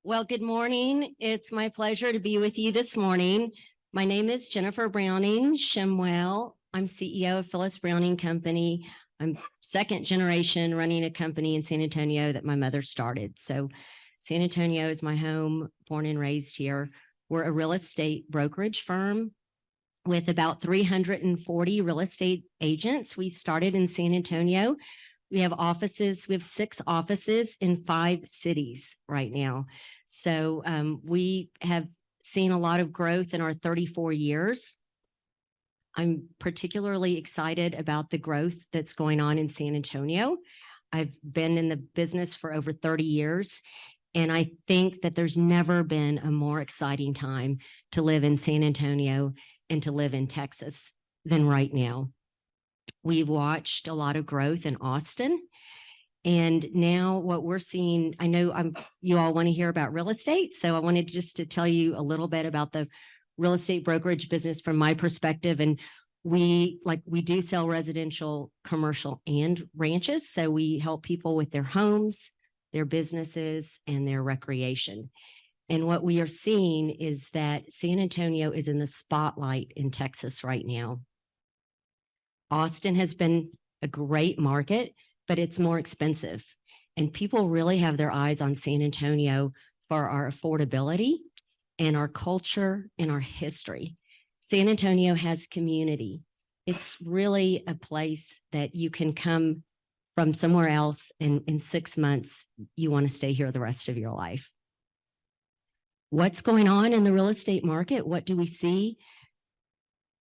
Well, good morning. It's my pleasure to be with you this morning. My name is Jennifer Browning Shimwell. I'm CEO of Phyllis Browning Company. I'm second generation running a company in San Antonio that my mother started. So San Antonio is my home, born and raised here. We're a real estate brokerage firm with about 340 real estate agents. We started in San Antonio. We have 6 offices in 5 cities right now. So we have seen a lot of growth in our 34 years. I'm particularly excited about the growth that's going on in San Antonio. I've been in the business for over 30 years, and I think that there's never been a more exciting time to live in San Antonio and to live in Texas than right now. We've watched a lot of growth in Austin. And now what we're seeing, I know you all want to hear about real estate. So I wanted just to tell you a little bit about the real estate brokerage business from my perspective. And we do sell residential, commercial, and ranches. So we help people with their homes, their businesses, and their recreation. And what we are seeing is that San Antonio is in the spotlight in Texas right now. Austin has been a great market, but it's more expensive. And people really have their eyes on San Antonio for our affordability and our culture and our history. San Antonio has community. It's really a place that you can come from somewhere else, and in 6 months, you want to stay here the rest of your life. What's going on in the real estate market? What do we see?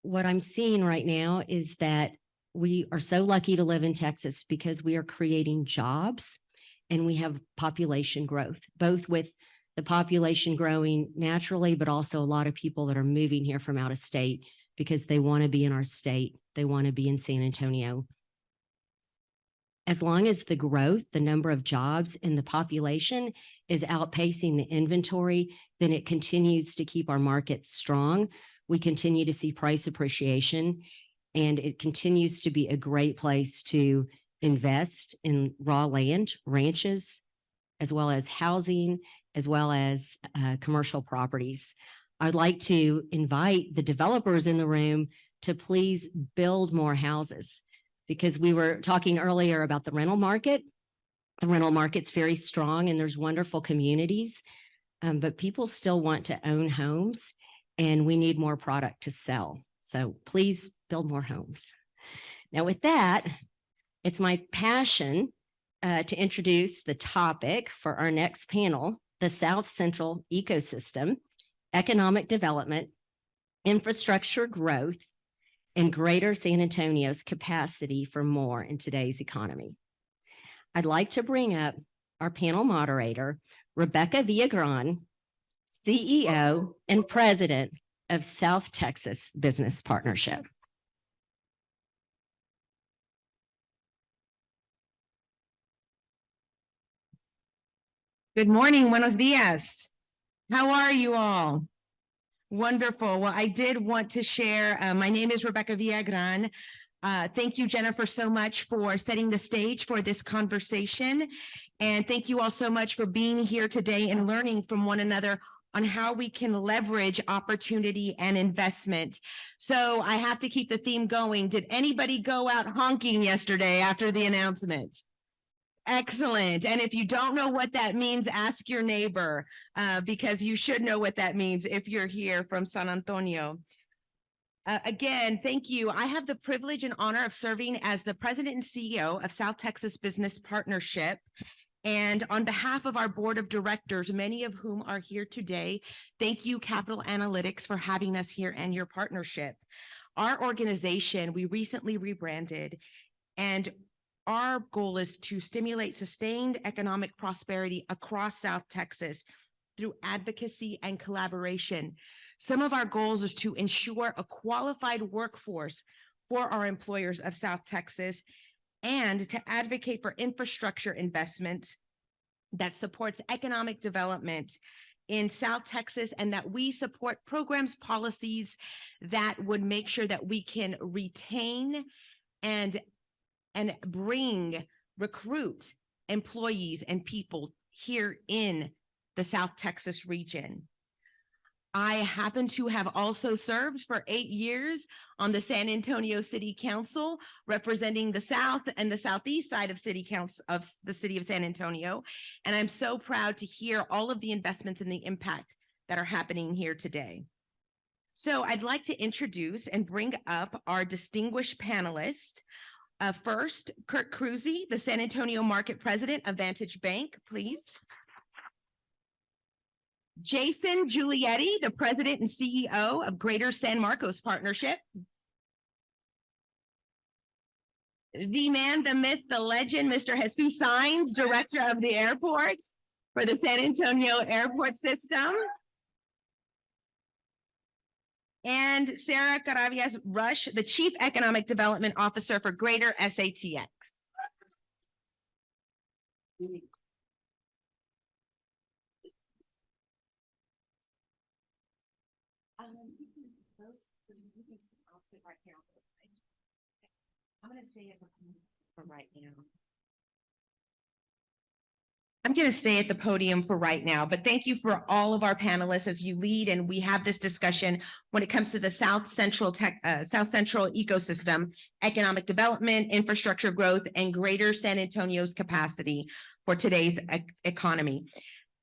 What I'm seeing right now is that we are so lucky to live in Texas because we are creating jobs and we have population growth, both with the population growing naturally, but also a lot of people that are moving here from out of state because they want to be in our state. They want to be in San Antonio. As long as the growth, the number of jobs and the population is outpacing the inventory, then it continues to keep our market strong. We continue to see price appreciation, and it continues to be a great place to invest in raw land, ranches, as well as housing, as well as commercial properties. I'd like to invite the developers in the room to please build more houses, because we were talking earlier about the rental market. The rental market's very strong and there's wonderful communities, but people still want to own homes, and we need more product to sell. So please build more homes. Now with that, it's my passion to introduce the topic for our next panel, the South Central Ecosystem, Economic Development, Infrastructure Growth, and Greater San Antonio's Capacity for More in Today's Economy. I'd like to bring up our panel moderator, Rebecca Villagran, CEO and President of South Texas Business Partnership. Good morning, buenos dias. How are you all? Wonderful. Well, I did want to share, my name is Rebecca Villagran. Thank you, Jennifer, so much for setting the stage for this conversation. And thank you all so much for being here today and learning from one another on how we can leverage opportunity and investment. So I have to keep the theme going. Did anybody go out honking yesterday after the announcement? Excellent. And if you don't know what that means, ask your neighbor, because you should know what that means if you're here from San Antonio. Again, thank you. I have the privilege and honor of serving as the president and CEO of South Texas Business Partnership. And on behalf of our board of directors, many of whom are here today, thank you, Capital Analytics, for having us here and your partnership. Our organization, we recently rebranded, and our goal is to stimulate sustained economic prosperity across South Texas through advocacy and collaboration. Some of our goals is to ensure a qualified workforce for our employers of South Texas, and to advocate for infrastructure investments that supports economic development in South Texas, and that we support programs, policies that would make sure that we can retain and recruit employees and people here in the South Texas region. I happen to have also served for 8 years on the San Antonio City Council, representing the South and the Southeast side of City Council of the city of San Antonio. And I'm so proud to hear all of the investments and the impact that are happening here today. So I'd like to introduce and bring up our distinguished panelists. First, Kirk Kruse, the San Antonio Market President of Vantage Bank, please. Jason Giulietti, the President and CEO of Greater San Marcos Partnership. The man, the myth, the legend, Mr. Jesus Saenz, Director of the Airports for the San Antonio Airport System. And Sarah Carabias Rush, the Chief Economic Development Officer for Greater SATX. I'm going to stay at the podium for right now. I'm going to stay at the podium for right now, but thank you for all of our panelists as you lead and we have this discussion when it comes to the South Central ecosystem, economic development, infrastructure growth, and Greater San Antonio's capacity for today's economy.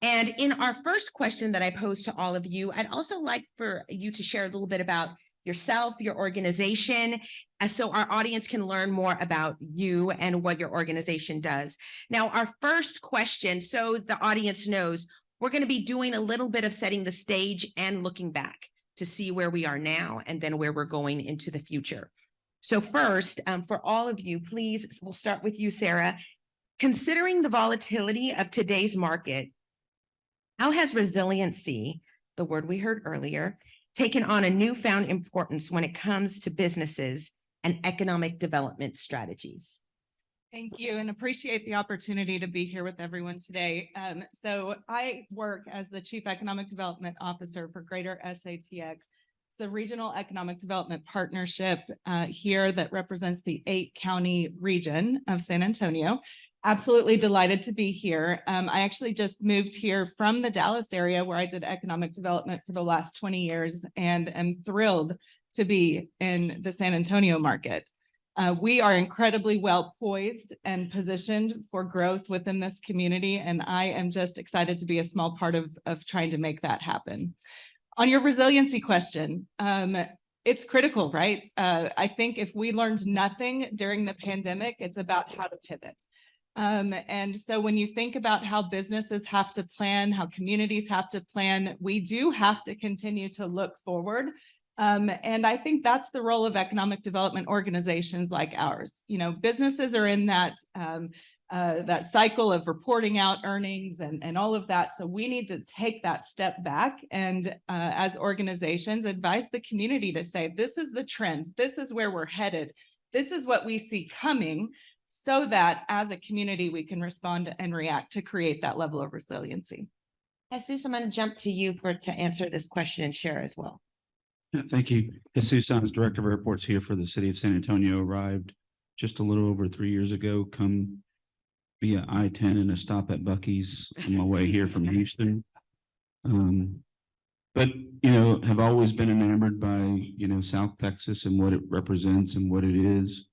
And in our first question that I posed to all of you, I'd also like for you to share a little bit about yourself, your organization, so our audience can learn more about you and what your organization does. Now, our first question, so the audience knows, we're going to be doing a little bit of setting the stage and looking back to see where we are now and then where we're going into the future. So first, for all of you, please, we'll start with you, Sarah. Considering the volatility of today's market, how has resiliency, the word we heard earlier, taken on a newfound importance when it comes to businesses and economic development strategies? Thank you and appreciate the opportunity to be here with everyone today. So I work as the Chief Economic Development Officer for Greater SATX. It's the Regional Economic Development Partnership here that represents the 8-county region of San Antonio. Absolutely delighted to be here. I actually just moved here from the Dallas area where I did economic development for the last 20 years and am thrilled to be in the San Antonio market. We are incredibly well poised and positioned for growth within this community, and I am just excited to be a small part of trying to make that happen. On your resiliency question, it's critical, right? I think if we learned nothing during the pandemic, it's about how to pivot. And so when you think about how businesses have to plan, how communities have to plan, we do have to continue to look forward. And I think that's the role of economic development organizations like ours. You know, businesses are in that that cycle of reporting out earnings and all of that. So we need to take that step back and as organizations advise the community to say, this is the trend, this is where we're headed, this is what we see coming, so that as a community we can respond and react to create that level of resiliency. Jesus, I'm going to jump to you to answer this question and share as well. Yeah, thank you. Jesus Saenz, Director of Airports here for the city of San Antonio, arrived just a little over 3 years ago, come via I-10 and a stop at Buc-ee's on my way here from Houston. But, you know, have always been enamored by, you know, South Texas and what it represents and what it is.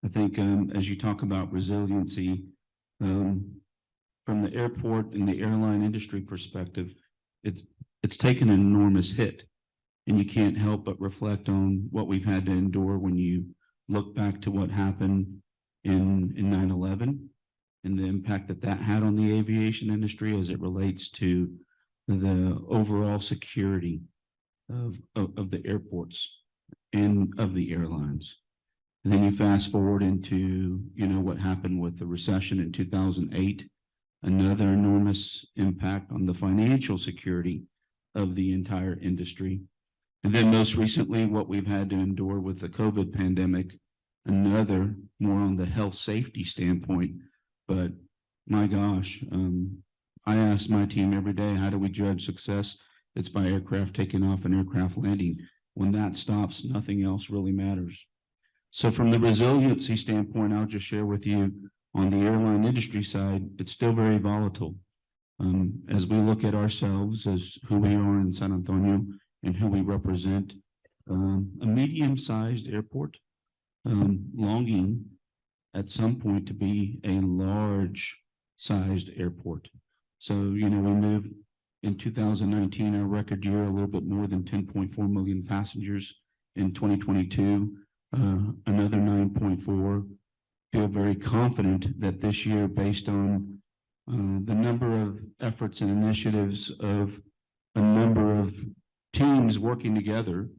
I think as you talk about resiliency, from the airport and the airline industry perspective, it's taken an enormous hit. And you can't help but reflect on what we've had to endure when you look back to what happened in 9/11 and the impact that had on the aviation industry as it relates to the overall security of the airports and of the airlines. And then you fast forward into, you know, what happened with the recession in 2008, another enormous impact on the financial security of the entire industry. And then most recently, what we've had to endure with the COVID pandemic, another more on the health safety standpoint. But my gosh, I ask my team every day, how do we judge success? It's by aircraft taking off and aircraft landing. When that stops, nothing else really matters. So from the resiliency standpoint, I'll just share with you on the airline industry side, it's still very volatile. As we look at ourselves as who we are in San Antonio and who we represent, a medium-sized airport, longing at some point to be a large-sized airport. So, we moved in 2019, our record year, a little bit more than 10.4 million passengers. In 2022, another 9.4. Feel very confident that this year, based on the number of efforts and initiatives of a number of teams working together,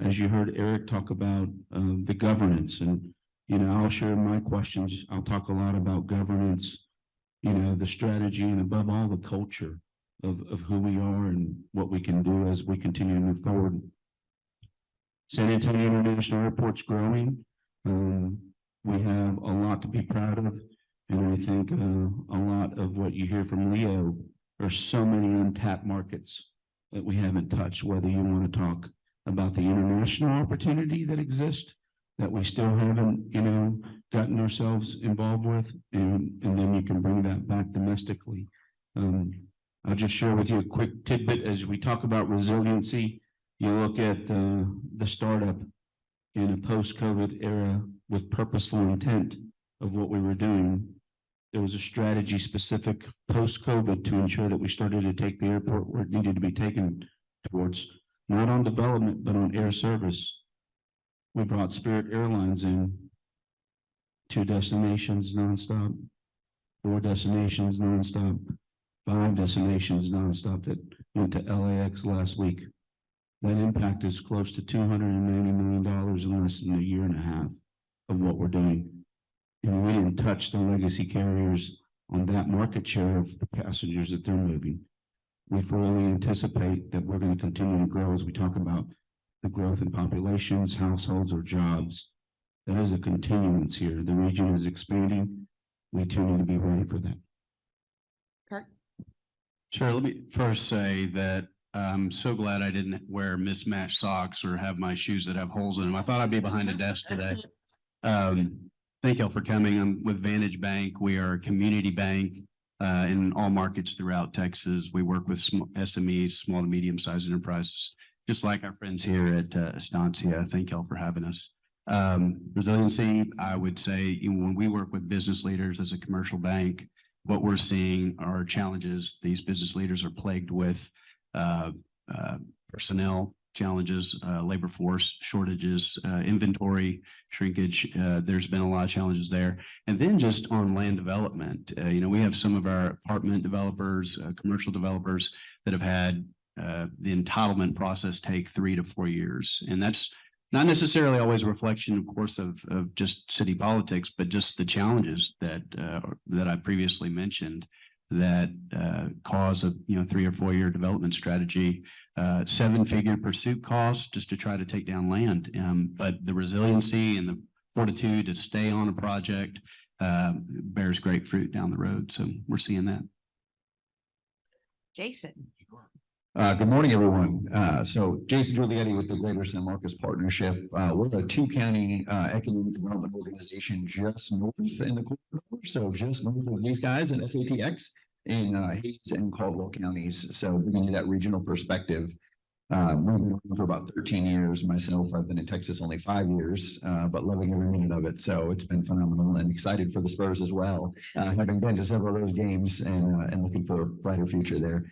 as you heard Eric talk about the governance, and I'll share my questions. I'll talk a lot about governance, the strategy, and above all, the culture of who we are and what we can do as we continue to move forward. San Antonio International Airport's growing. We have a lot to be proud of, and I think a lot of what you hear from Leo are so many untapped markets that we haven't touched, whether you want to talk about the international opportunity that exists that we still haven't, gotten ourselves involved with, and then you can bring that back domestically. I'll just share with you a quick tidbit as we talk about resiliency. You look at the startup in a post-COVID era with purposeful intent of what we were doing. There was a strategy specific post-COVID to ensure that we started to take the airport where it needed to be taken towards, not on development, but on air service. We brought Spirit Airlines in, 2 destinations nonstop, 4 destinations nonstop, 5 destinations nonstop that went to LAX last week. That impact is close to $290 million in less than a year and a half of what we're doing. And we didn't touch the legacy carriers on that market share of the passengers that they're moving. We fully anticipate that we're going to continue to grow as we talk about the growth in populations, households, or jobs. That is a continuance here. The region is expanding. We too need to be ready for that. Kirk? Sure. Let me first say that I'm so glad I didn't wear mismatched socks or have my shoes that have holes in them. I thought I'd be behind a desk today. Thank y'all for coming. I'm with Vantage Bank. We are a community bank in all markets throughout Texas. We work with SMEs, small to medium-sized enterprises, just like our friends here at Estancia. Thank y'all for having us. Resiliency, I would say, when we work with business leaders as a commercial bank, what we're seeing are challenges these business leaders are plagued with, personnel challenges, labor force shortages, inventory shrinkage. There's been a lot of challenges there. And then just on land development, we have some of our apartment developers, commercial developers that have had the entitlement process take 3 to 4 years. And that's not necessarily always a reflection, of course, of just city politics, but just the challenges that I previously mentioned that cause a 3 or 4 year development strategy, 7-figure pursuit costs just to try to take down land. But the resiliency and the fortitude to stay on a project bears great fruit down the road. So we're seeing that. Jason? Good morning, everyone. So Jason Giulietti with the Greater San Marcos Partnership. We're a 2-county economic development organization just north in the corridor. So just north of these guys in SATX in Hayes and Caldwell counties. So giving you that regional perspective. We've been working for about 13 years. Myself, I've been in Texas only 5 years, but loving every minute of it. So it's been phenomenal and excited for the Spurs as well. Having been to several of those games and looking for a brighter future there.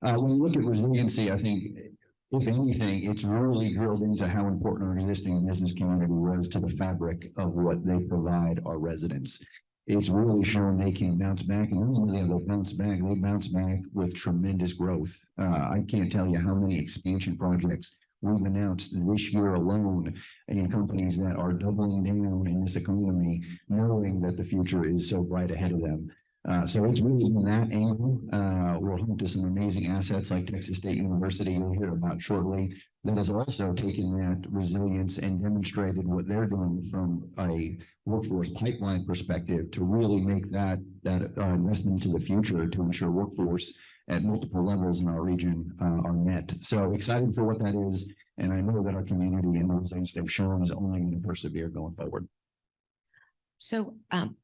When you look at resiliency, I think, if anything, it's really drilled into how important our existing business community was to the fabric of what they provide our residents. It's really shown they can bounce back, and not only have they bounce back with tremendous growth. I can't tell you how many expansion projects we've announced this year alone in companies that are doubling down in this economy, knowing that the future is so bright ahead of them. So it's really in that angle. We're home to some amazing assets like Texas State University, you'll hear about shortly, that has also taken that resilience and demonstrated what they're doing from a workforce pipeline perspective to really make that investment into the future to ensure workforce at multiple levels in our region are met. So excited for what that is. And I know that our community and the resilience they've shown is only going to persevere going forward. So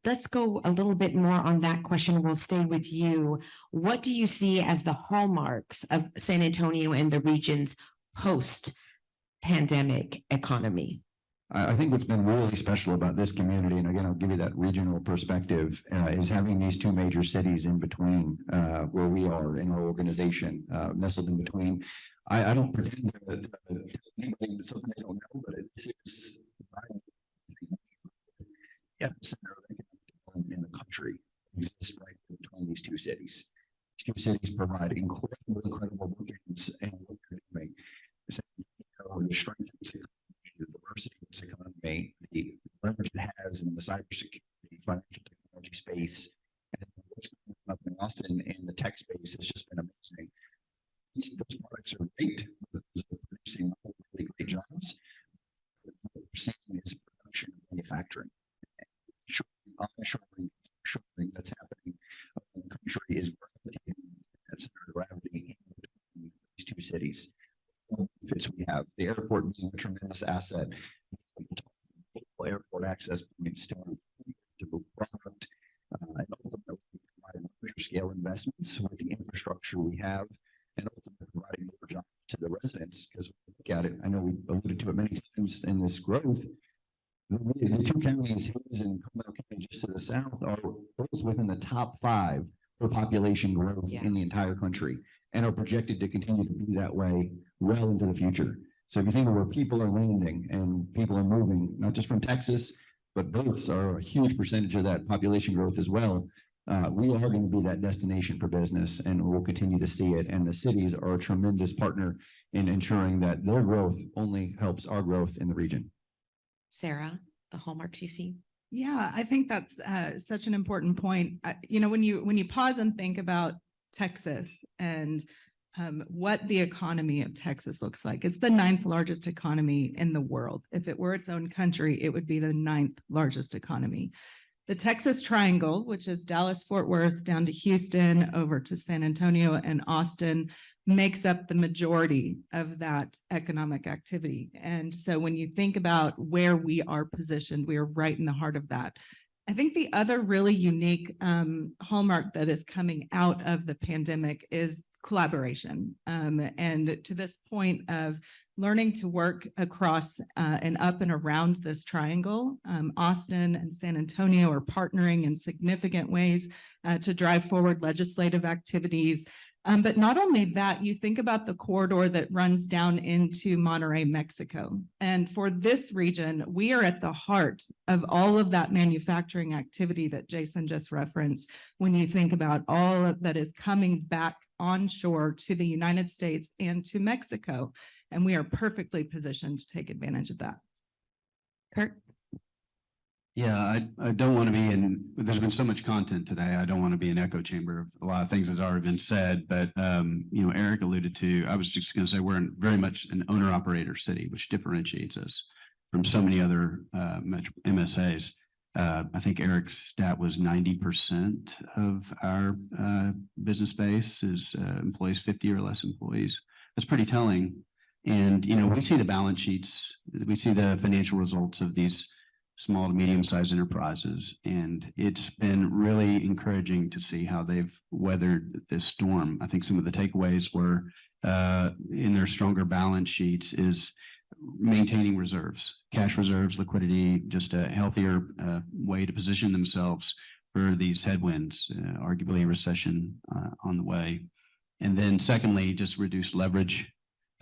let's go a little bit more on that question. We'll stay with you. What do you see as the hallmarks of San Antonio and the region's post-pandemic economy? I think what's been really special about this community, and again, I'll give you that regional perspective, is having these two major cities in between where we are in our organization, nestled in between. I don't pretend that anybody something they don't know, but this is epicenter of economic development in the country exists right between these two cities. These two cities provide incredible bookends and what they're doing. The strength of this economy, the diversity of this economy, the leverage it has in the cybersecurity, financial technology space, and what's going on up in Austin in the tech space has just been amazing. Those products are great. Those are producing really great jobs. What we're seeing is production and manufacturing. Onshoring that's happening in the country is gravitating that center of gravity in between these two cities. Fits we have the airport being a tremendous asset. Airport access points to move product and ultimately provide larger scale investments with the infrastructure we have, and ultimately providing more jobs to the residents. Because we look at it, I know we alluded to it many times in this growth. The two counties, Hayes and Comal County, just to the south, are both within the top 5 for population growth in the entire country, and are projected to continue to be that way well into the future. So if you think of where people are landing and people are moving, not just from Texas, but both are a huge percentage of that population growth as well. We are going to be that destination for business, and we'll continue to see it. And the cities are a tremendous partner in ensuring that their growth only helps our growth in the region. Sarah, the hallmarks you see? Yeah, I think that's such an important point. You know, when you pause and think about Texas and what the economy of Texas looks like, it's the 9th largest economy in the world. If it were its own country, it would be the 9th largest economy. The Texas Triangle, which is Dallas, Fort Worth, down to Houston, over to San Antonio and Austin, makes up the majority of that economic activity. And so when you think about where we are positioned, we are right in the heart of that. I think the other really unique hallmark that is coming out of the pandemic is collaboration. And to this point of learning to work across and up and around this triangle, Austin and San Antonio are partnering in significant ways to drive forward legislative activities. But not only that, you think about the corridor that runs down into Monterrey, Mexico. And for this region, we are at the heart of all of that manufacturing activity that Jason just referenced. When you think about all of that is coming back onshore to the United States and to Mexico, and we are perfectly positioned to take advantage of that. Kurt? Yeah, I don't want to be in, there's been so much content today. I don't want to be an echo chamber of a lot of things that's already been said, but you know, Eric alluded to, I was just going to say, we're in very much an owner operator city, which differentiates us from so many other MSAs. I think Eric's stat was 90% of our business base is employees 50 or less employees. That's pretty telling. And, you know, we see the balance sheets, we see the financial results of these small to medium-sized enterprises, and it's been really encouraging to see how they've weathered this storm. I think some of the takeaways were in their stronger balance sheets is maintaining reserves, cash reserves, liquidity, just a healthier way to position themselves for these headwinds, arguably a recession on the way. And then secondly, just reduce leverage,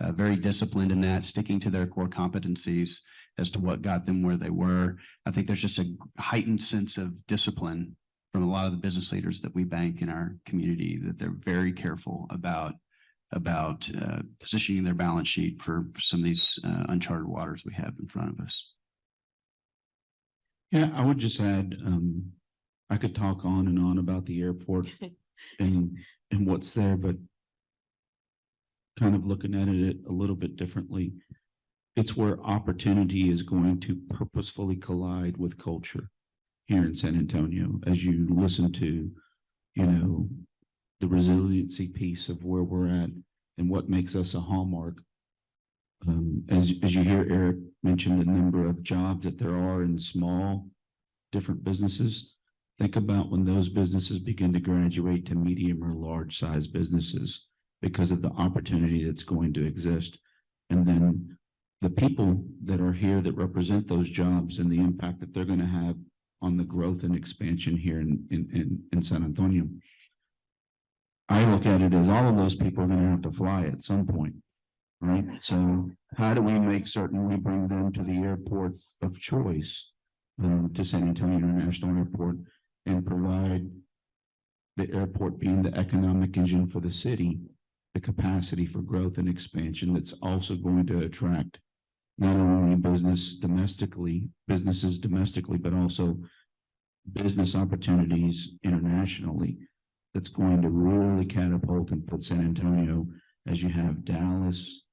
very disciplined in that, sticking to their core competencies as to what got them where they were. I think there's just a heightened sense of discipline from a lot of the business leaders that we bank in our community, that they're very careful about positioning their balance sheet for some of these uncharted waters we have in front of us. Yeah, I would just add, I could talk on and on about the airport and what's there, but kind of looking at it a little bit differently. It's where opportunity is going to purposefully collide with culture here in San Antonio. As you listen to, you know, the resiliency piece of where we're at and what makes us a hallmark. As you hear Eric mention the number of jobs that there are in small different businesses. Think about when those businesses begin to graduate to medium or large size businesses because of the opportunity that's going to exist. And then the people that are here that represent those jobs and the impact that they're going to have on the growth and expansion here in San Antonio. I look at it as all of those people are going to have to fly at some point, right? So how do we make certain we bring them to the airport of choice, to San Antonio International Airport, and provide the airport being the economic engine for the city, the capacity for growth and expansion that's also going to attract not only businesses domestically, but also business opportunities internationally. That's going to really catapult and put San Antonio, as you have Dallas,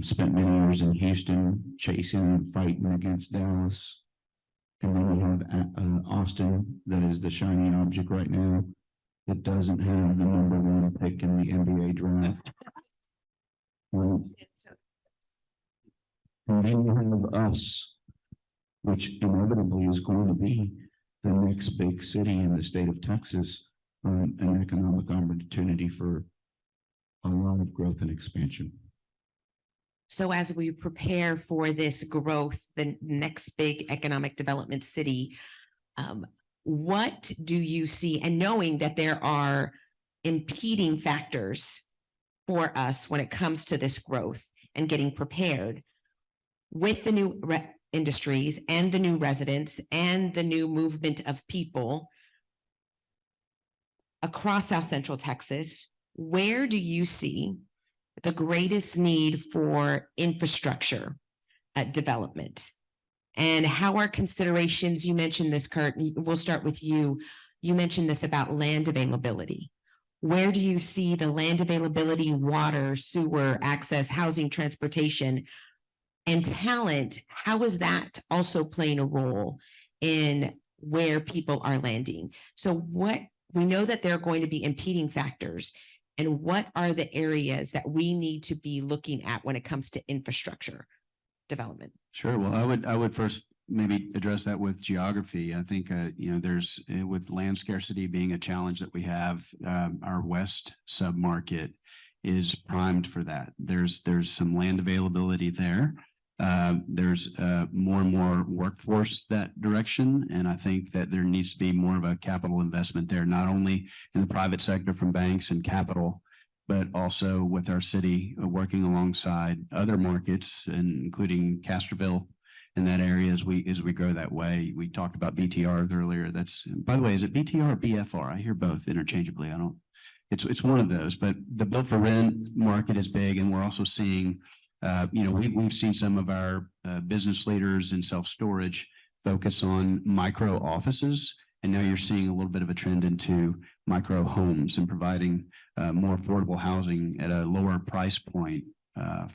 spent many years in Houston chasing and fighting against Dallas. And then we have Austin, that is the shiny object right now, that doesn't have the #1 pick in the NBA draft. Well, and then you have us, which inevitably is going to be the next big city in the state of Texas, an economic opportunity for a lot of growth and expansion. So as we prepare for this growth, the next big economic development city, what do you see? And knowing that there are impeding factors for us when it comes to this growth and getting prepared with the new industries and the new residents and the new movement of people across South Central Texas, where do you see the greatest need for infrastructure development? And how are considerations, you mentioned this, Kurt, we'll start with you. You mentioned this about land availability. Where do you see the land availability, water, sewer, access, housing, transportation, and talent? How is that also playing a role in where people are landing? So what we know that there are going to be impeding factors, and what are the areas that we need to be looking at when it comes to infrastructure development? Sure. Well, I would first maybe address that with geography. I think, there's with land scarcity being a challenge that we have, our west submarket is primed for that. There's some land availability there. There's more and more workforce that direction. And I think that there needs to be more of a capital investment there, not only in the private sector from banks and capital, but also with our city working alongside other markets, and including Castroville in that area as we grow that way. We talked about BTR earlier. That's, by the way, is it BTR or BFR? I hear both interchangeably. It's one of those, but the built for rent market is big. And we're also seeing, we've seen some of our business leaders in self-storage focus on micro offices. And now you're seeing a little bit of a trend into micro homes and providing more affordable housing at a lower price point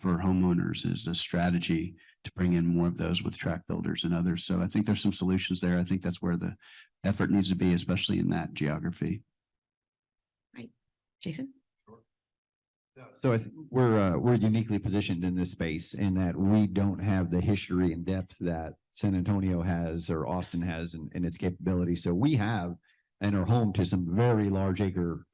for homeowners is a strategy to bring in more of those with tract builders and others. So I think there's some solutions there. I think that's where the effort needs to be, especially in that geography. Right. Jason? So I think we're uniquely positioned in this space in that we don't have the history and depth that San Antonio has or Austin has in its capability. So we have and are home to some very large acre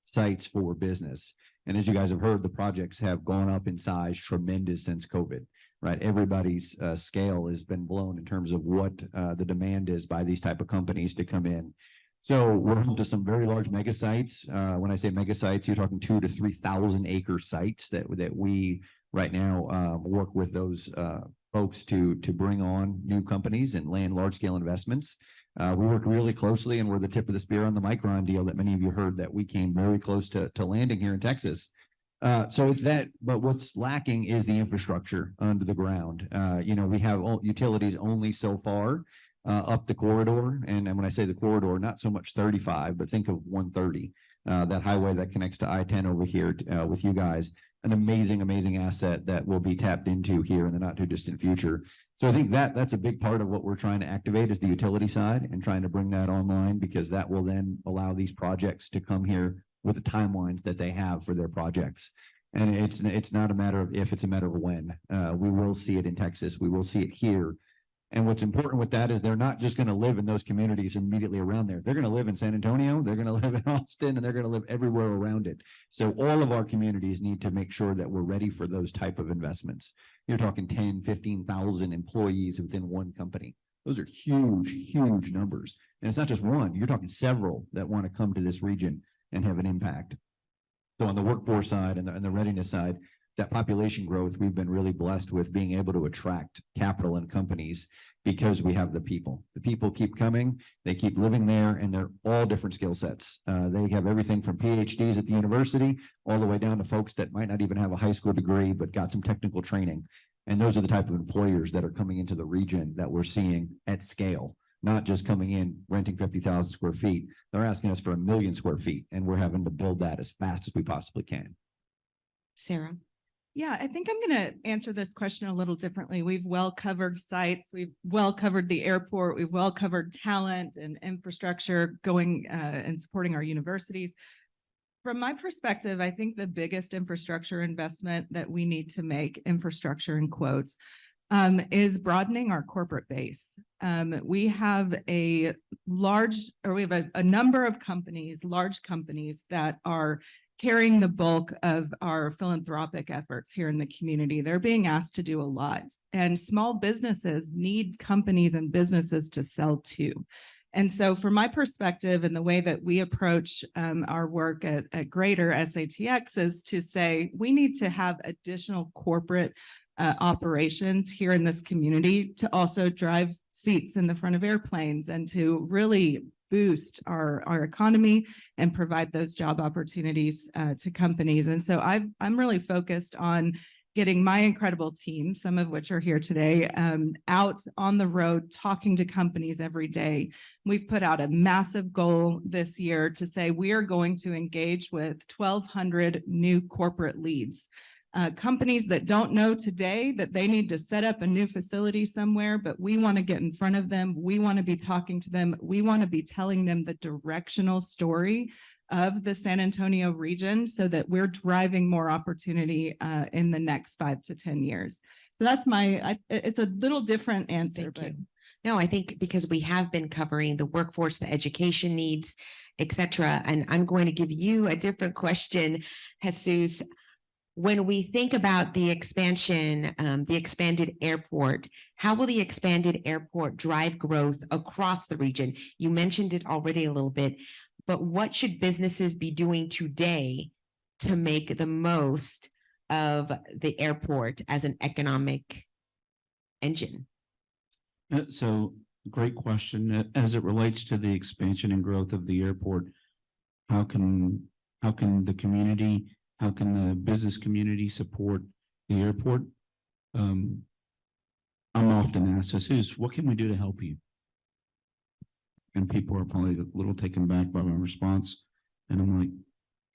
sites for business. And as you guys have heard, the projects have gone up in size tremendous since COVID, right? Everybody's scale has been blown in terms of what the demand is by these type of companies to come in. So we're home to some very large mega sites. When I say mega sites, you're talking 2,000 to 3,000 acre sites that we right now work with those folks to bring on new companies and land large scale investments. We work really closely, and we're the tip of the spear on the Micron deal that many of you heard that we came very close to landing here in Texas. So it's that, but what's lacking is the infrastructure under the ground. We have utilities only so far up the corridor. And when I say the corridor, not so much 35, but think of 130, that highway that connects to I-10 over here with you guys. An amazing asset that will be tapped into here in the not too distant future. So I think that's a big part of what we're trying to activate is the utility side and trying to bring that online, because that will then allow these projects to come here with the timelines that they have for their projects. And it's not a matter of if, it's a matter of when. We will see it in Texas. We will see it here. And what's important with that is they're not just going to live in those communities immediately around there. They're going to live in San Antonio, they're going to live in Austin, and they're going to live everywhere around it. So all of our communities need to make sure that we're ready for those type of investments. You're talking 10, 15,000 employees within one company. Those are huge, huge numbers. And it's not just one, you're talking several that want to come to this region and have an impact. So on the workforce side and the readiness side, that population growth, we've been really blessed with being able to attract capital and companies because we have the people. The people keep coming, they keep living there, and they're all different skill sets. They have everything from PhDs at the university all the way down to folks that might not even have a high school degree, but got some technical training. And those are the type of employers that are coming into the region that we're seeing at scale, not just coming in, renting 50,000 square feet. They're asking us for 1 million square feet, and we're having to build that as fast as we possibly can. Sarah? Yeah, I think I'm going to answer this question a little differently. We've well covered sites. We've well covered the airport. We've well covered talent and infrastructure going and supporting our universities. From my perspective, I think the biggest infrastructure investment that we need to make, infrastructure in quotes, is broadening our corporate base. We have a number of companies, large companies that are carrying the bulk of our philanthropic efforts here in the community. They're being asked to do a lot, and small businesses need companies and businesses to sell to. And so from my perspective and the way that we approach our work at Greater SATX is to say, we need to have additional corporate operations here in this community to also drive seats in the front of airplanes and to really boost our economy and provide those job opportunities to companies. And so I'm really focused on getting my incredible team, some of which are here today, out on the road, talking to companies every day. We've put out a massive goal this year to say we are going to engage with 1,200 new corporate leads. Companies that don't know today that they need to set up a new facility somewhere, but we want to get in front of them. We want to be talking to them. We want to be telling them the directional story of the San Antonio region so that we're driving more opportunity in the next 5 to 10 years. So that's it's a little different answer. Thank you. No, I think because we have been covering the workforce, the education needs, et cetera. And I'm going to give you a different question, Jesus. When we think about the expansion, the expanded airport, how will the expanded airport drive growth across the region? You mentioned it already a little bit, but what should businesses be doing today to make the most of the airport as an economic engine? So great question. As it relates to the expansion and growth of the airport, how can the community, how can the business community support the airport? I'm often asked this, what can we do to help you? And people are probably a little taken back by my response. And I'm like,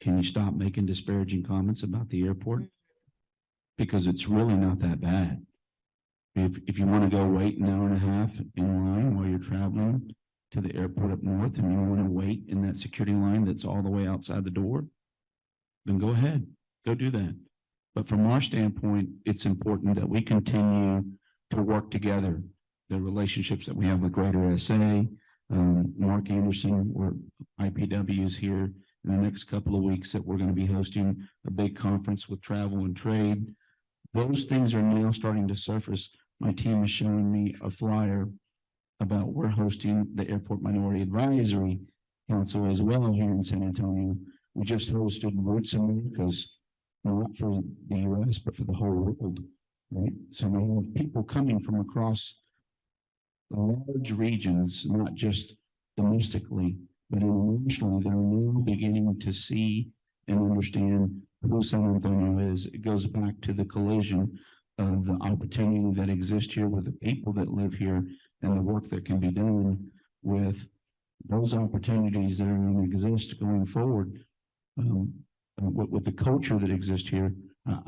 can you stop making disparaging comments about the airport? Because it's really not that bad. If you want to go wait an hour and a half in line while you're traveling to the airport up north and you want to wait in that security line that's all the way outside the door, then go ahead, go do that. But from our standpoint, it's important that we continue to work together. The relationships that we have with Greater SA, Mark Anderson, or IPW is here in the next couple of weeks that we're going to be hosting a big conference with travel and trade. Those things are now starting to surface. My team is showing me a flyer about we're hosting the Airport Minority Advisory Council as well here in San Antonio. We just hosted Roots Americas, not for the US, but for the whole world, right? So we have people coming from across large regions, not just domestically, but internationally, that are now beginning to see and understand who San Antonio is. It goes back to the collision of the opportunity that exists here with the people that live here and the work that can be done with those opportunities that are going to exist going forward. With the culture that exists here,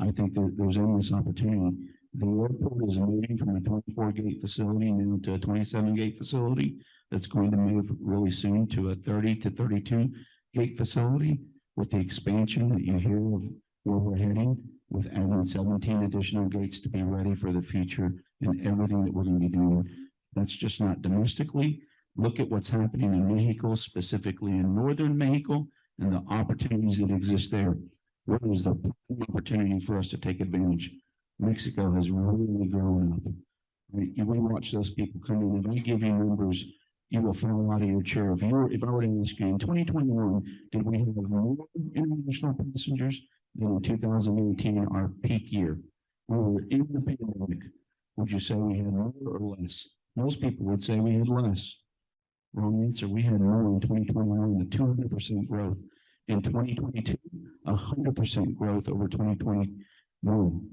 I think there's endless opportunity. The airport is moving from a 24-gate facility now to a 27-gate facility that's going to move really soon to a 30 to 32-gate facility with the expansion that you hear of where we're heading, with adding 17 additional gates to be ready for the future and everything that we're going to be doing That's just not domestically. Look at what's happening in Mexico, specifically in northern Mexico, and the opportunities that exist there. What is the opportunity for us to take advantage? Mexico has really grown up. We watch those people come in. If I give you numbers, you will fall out of your chair. If I were to ask you in 2021, did we have more international passengers than in 2018, our peak year? We were in the pandemic. Would you say we had more or less? Most people would say we had less. Wrong answer. We had more in 2021, the 200% growth. In 2022, 100% growth over 2021.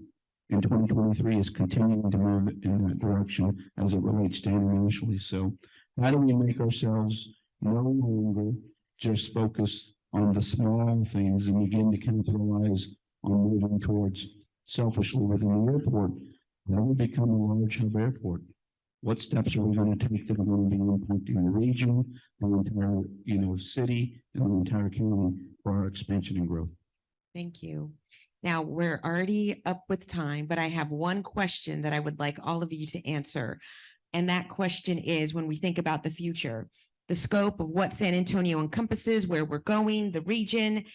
And 2023 is continuing to move in that direction as it relates to internationally. So how do we make ourselves no longer just focus on the small things and begin to capitalize on moving towards selfishly within the airport? How do we become a large hub airport? What steps are we going to take that are going to be impacting the region, the entire, city, and the entire county for our expansion and growth? Thank you. Now, we're already up with time, but I have one question that I would like all of you to answer. And that question is, when we think about the future, the scope of what San Antonio encompasses, where we're going, the region,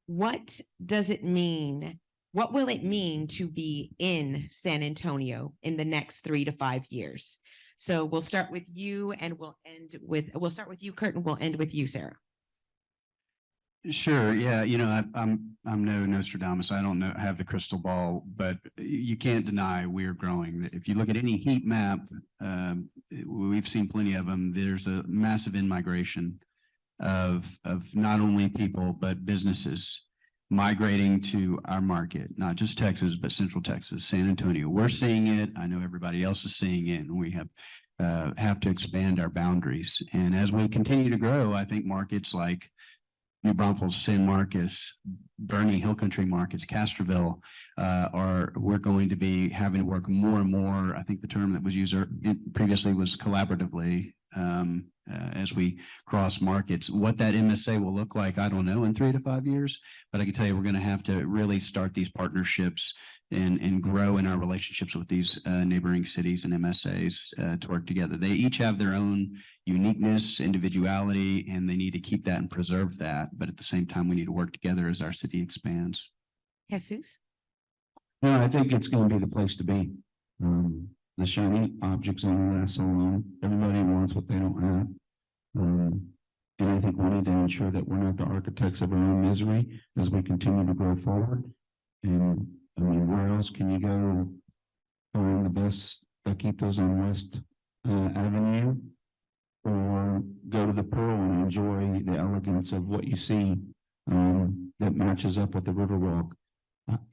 what does it mean? What will it mean to be in San Antonio in the next 3 to 5 years? So we'll start with you and we'll start with you, Kurt, and we'll end with you, Sarah. Sure. Yeah. I'm no Nostradamus. I don't have the crystal ball, but you can't deny we're growing. If you look at any heat map, we've seen plenty of them. There's a massive in-migration of not only people, but businesses migrating to our market, not just Texas, but Central Texas, San Antonio. We're seeing it. I know everybody else is seeing it, and we have to expand our boundaries. And as we continue to grow, I think markets like New Braunfels, San Marcos, Bernie, Hill Country markets, Castroville, we're going to be having to work more and more. I think the term that was used previously was collaboratively as we cross markets. What that MSA will look like, I don't know in 3 to 5 years, but I can tell you we're going to have to really start these partnerships and grow in our relationships with these neighboring cities and MSAs to work together. They each have their own uniqueness, individuality, and they need to keep that and preserve that. But at the same time, we need to work together as our city expands. Jesus? Yeah, I think it's going to be the place to be. The shiny objects on the last so long. Everybody wants what they don't have. And I think we need to ensure that we're not the architects of our own misery as we continue to grow forward. And I mean, where else can you go find the best taquitos on West Avenue, or go to the Pearl and enjoy the elegance of what you see that matches up with the Riverwalk?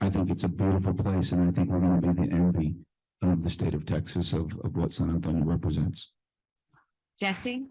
I think it's a beautiful place, and I think we're going to be the envy of the state of Texas of what San Antonio represents. Jesse?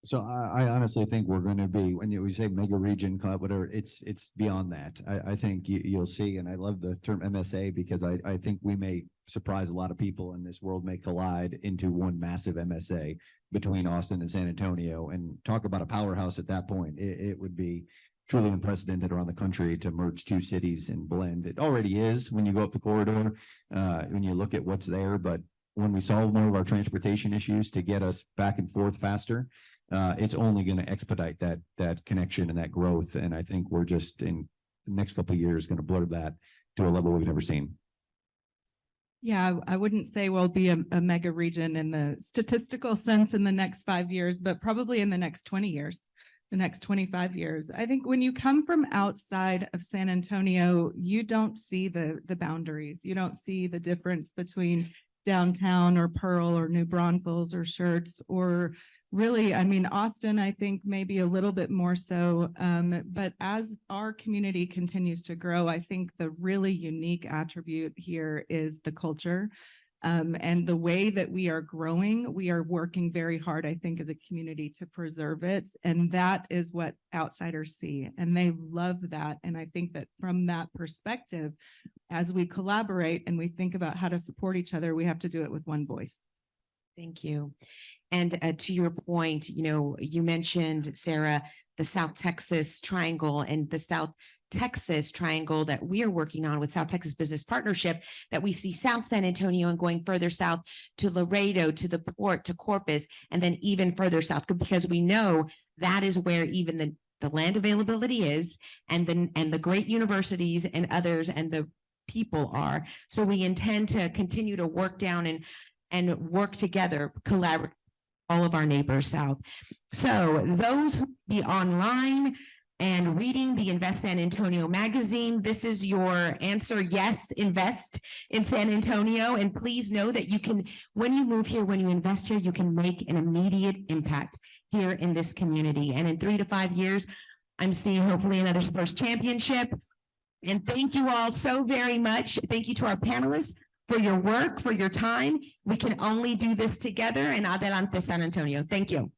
So I honestly think we're going to be, when we say mega region, whatever, it's beyond that. I think you'll see, and I love the term MSA because I think we may surprise a lot of people, and this world may collide into one massive MSA between Austin and San Antonio, and talk about a powerhouse at that point. It would be truly unprecedented around the country to merge two cities and blend. It already is when you go up the corridor, when you look at what's there, but when we solve more of our transportation issues to get us back and forth faster, it's only going to expedite that connection and that growth. And I think we're just in the next couple of years going to blur that to a level we've never seen. Yeah, I wouldn't say we'll be a mega region in the statistical sense in the next 5 years, but probably in the next 20 years, the next 25 years. I think when you come from outside of San Antonio, you don't see the boundaries. You don't see the difference between downtown or Pearl or New Braunfels or Schertz, or really, I mean, Austin, I think maybe a little bit more so. But as our community continues to grow, I think the really unique attribute here is the culture. And the way that we are growing, we are working very hard, I think, as a community to preserve it. And that is what outsiders see. And they love that. And I think that from that perspective, as we collaborate and we think about how to support each other, we have to do it with one voice. Thank you. And to your point, you mentioned, Sarah, the South Texas Triangle and the South Texas triangle that we are working on with South Texas Business Partnership, that we see South San Antonio and going further south to Laredo, to the port, to Corpus, and then even further south, because we know that is where even the land availability is, and the great universities and others and the people are. So we intend to continue to work down and work together, collaborate, all of our neighbors south. So those who be online and reading the Invest San Antonio magazine, this is your answer. Yes, invest in San Antonio. And please know that you can, when you move here, when you invest here, you can make an immediate impact here in this community. And in 3 to 5 years, I'm seeing hopefully another sports championship. And thank you all so very much. Thank you to our panelists for your work, for your time. We can only do this together, and adelante San Antonio. Thank you.